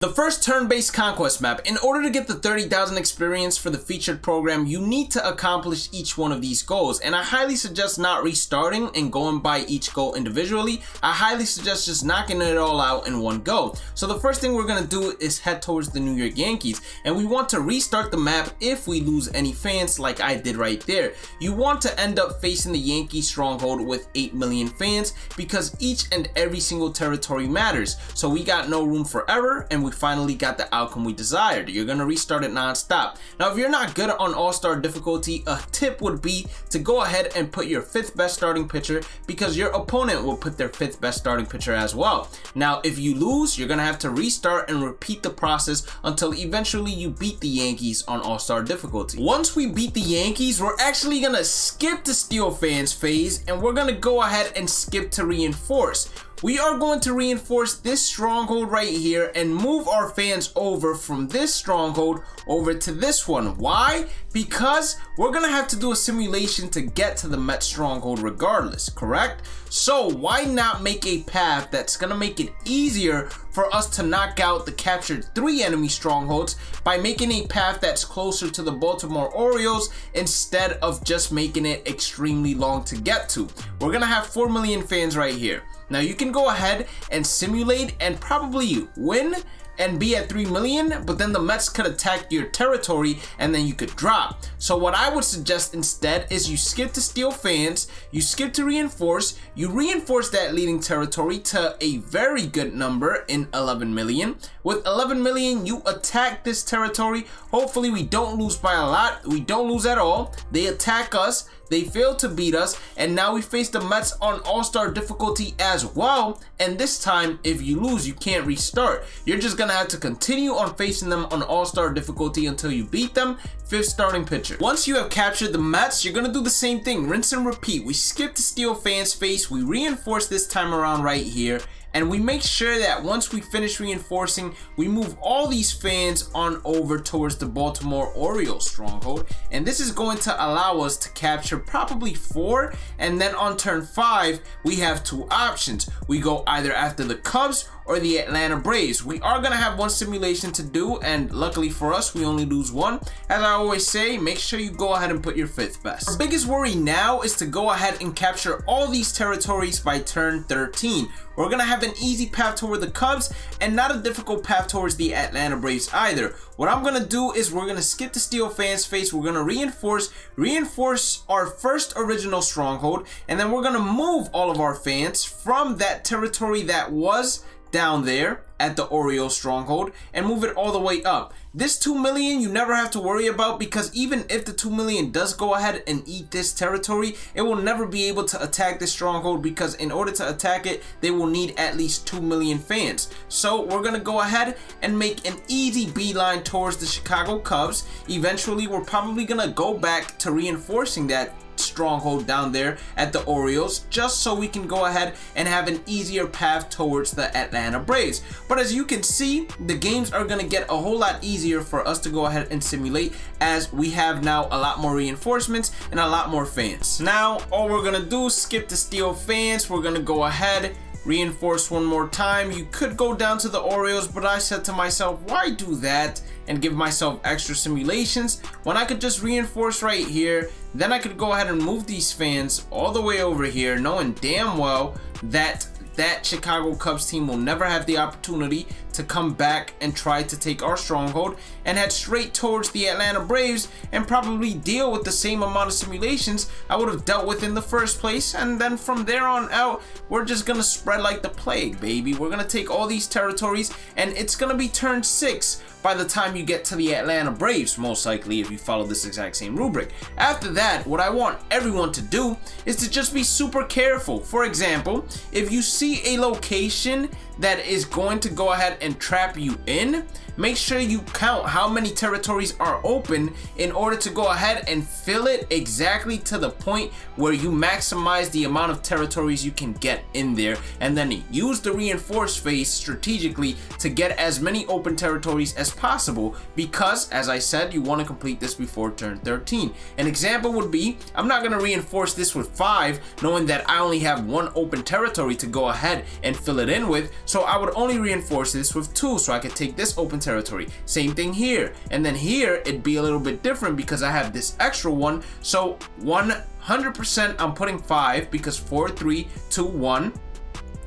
The first turn-based Conquest map. In order to get the 30,000 experience for the featured program, you need to accomplish each one of these goals, and I highly suggest not restarting and going by each goal individually. I highly suggest just knocking it all out in one go. So the first thing we're going to do is head towards the New York Yankees, and we want to restart the map if we lose any fans like I did right there. You want to end up facing the Yankee stronghold with 8 million fans because each and every single territory matters. So we got no room for error, and we finally got the outcome we desired. You're gonna restart it non-stop. Now if you're not good on all-star difficulty, a tip would be to go ahead and put your 5th best starting pitcher, because your opponent will put their 5th best starting pitcher as well. Now if you lose, you're gonna have to restart and repeat the process until eventually you beat the Yankees on all-star difficulty. Once we beat the Yankees, we're actually gonna skip the steal fans phase, and we're gonna go ahead and skip to reinforce. We are going to reinforce this stronghold right here and move our fans over from this stronghold over to this one. Why? Because we're gonna have to do a simulation to get to the Met stronghold regardless, correct? So why not make a path that's gonna make it easier for us to knock out the captured 3 enemy strongholds by making a path that's closer to the Baltimore Orioles instead of just making it extremely long to get to. We're gonna have 4 million fans right here. Now you can go ahead and simulate and probably win and be at 3 million, but then the Mets could attack your territory and then you could drop. So what I would suggest instead is you skip to steal fans, you skip to reinforce, you reinforce that leading territory to a very good number in 11 million. With 11 million, you attack this territory. Hopefully we don't lose by a lot. We don't lose at all. They attack us. They failed to beat us, and now we face the Mets on all-star difficulty as well, and this time if you lose you can't restart. You're just gonna have to continue on facing them on all-star difficulty until you beat them. 5th starting pitcher. Once you have captured the Mets, you're gonna do the same thing, rinse and repeat. We skip to steal fans face, we reinforce this time around right here, and we make sure that once we finish reinforcing, we move all these fans on over towards the Baltimore Orioles stronghold, and this is going to allow us to capture probably 4, and then on turn 5 we have 2 options. We go either after the Cubs or the Atlanta Braves. We are gonna have 1 simulation to do, and luckily for us we only lose 1. As I always say, make sure you go ahead and put your 5th best. Our biggest worry now is to go ahead and capture all these territories by turn 13. We're gonna have an easy path toward the Cubs and not a difficult path towards the Atlanta Braves either. What I'm gonna do is we're gonna skip the steal fans face, we're gonna reinforce our first original stronghold, and then we're gonna move all of our fans from that territory that was down there at the Orioles stronghold and move it all the way up. This 2 million you never have to worry about, because even if the 2 million does go ahead and eat this territory, it will never be able to attack this stronghold, because in order to attack it they will need at least 2 million fans. So we're gonna go ahead and make an easy beeline towards the Chicago Cubs. Eventually we're probably gonna go back to reinforcing that stronghold down there at the Orioles, just so we can go ahead and have an easier path towards the Atlanta Braves. But as you can see, the games are going to get a whole lot easier for us to go ahead and simulate, as we have now a lot more reinforcements and a lot more fans. Now all we're going to do is skip to steal fans. We're going to go ahead, reinforce 1 more time. You could go down to the Orioles, but I said to myself, why do that and give myself extra simulations when I could just reinforce right here? Then I could go ahead and move these fans all the way over here, knowing damn well that that Chicago Cubs team will never have the opportunity to come back and try to take our stronghold, and head straight towards the Atlanta Braves and probably deal with the same amount of simulations I would have dealt with in the first place. And then from there on out, we're just gonna spread like the plague, baby. We're gonna take all these territories, and it's gonna be turn 6 by the time you get to the Atlanta Braves, most likely, if you follow this exact same rubric. After that, what I want everyone to do is to just be super careful. For example, if you see a location that is going to go ahead and trap you in, make sure you count how many territories are open in order to go ahead and fill it exactly to the point where you maximize the amount of territories you can get in there, and then use the reinforce phase strategically to get as many open territories as possible, because as I said, you want to complete this before turn 13. An example would be, I'm not going to reinforce this with 5 knowing that I only have 1 open territory to go ahead and fill it in with, so I would only reinforce this with 2 so I could take this open territory. Same thing here, and then here it'd be a little bit different because I have this extra one, so 100% I'm putting 5 because 4, 3, 2, 1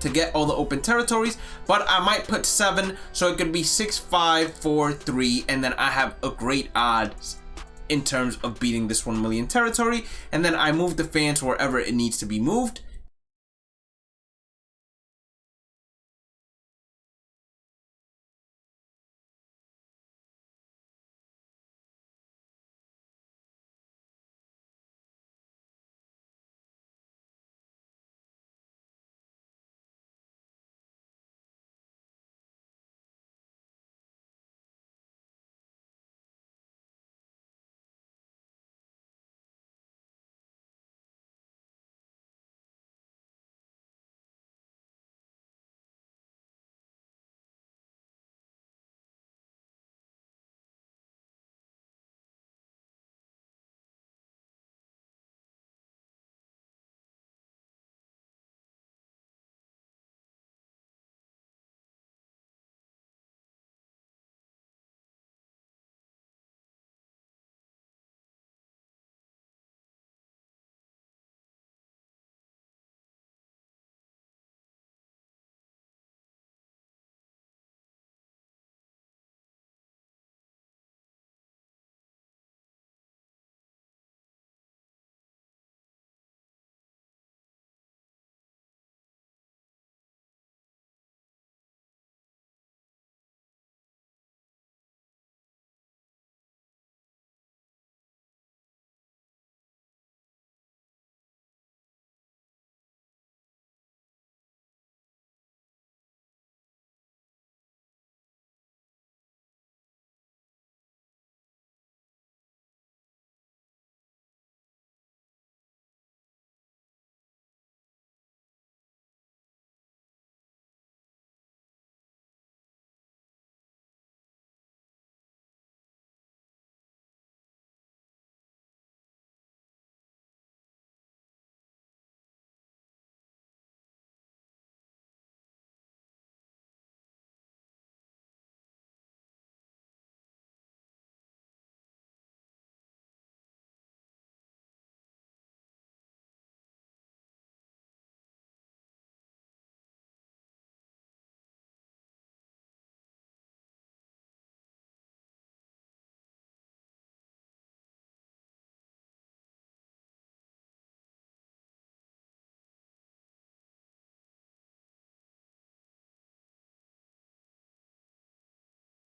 to get all the open territories, but I might put 7 so it could be 6, 5, 4, 3, and then I have a great odds in terms of beating this 1 million territory, and then I move the fans wherever it needs to be moved.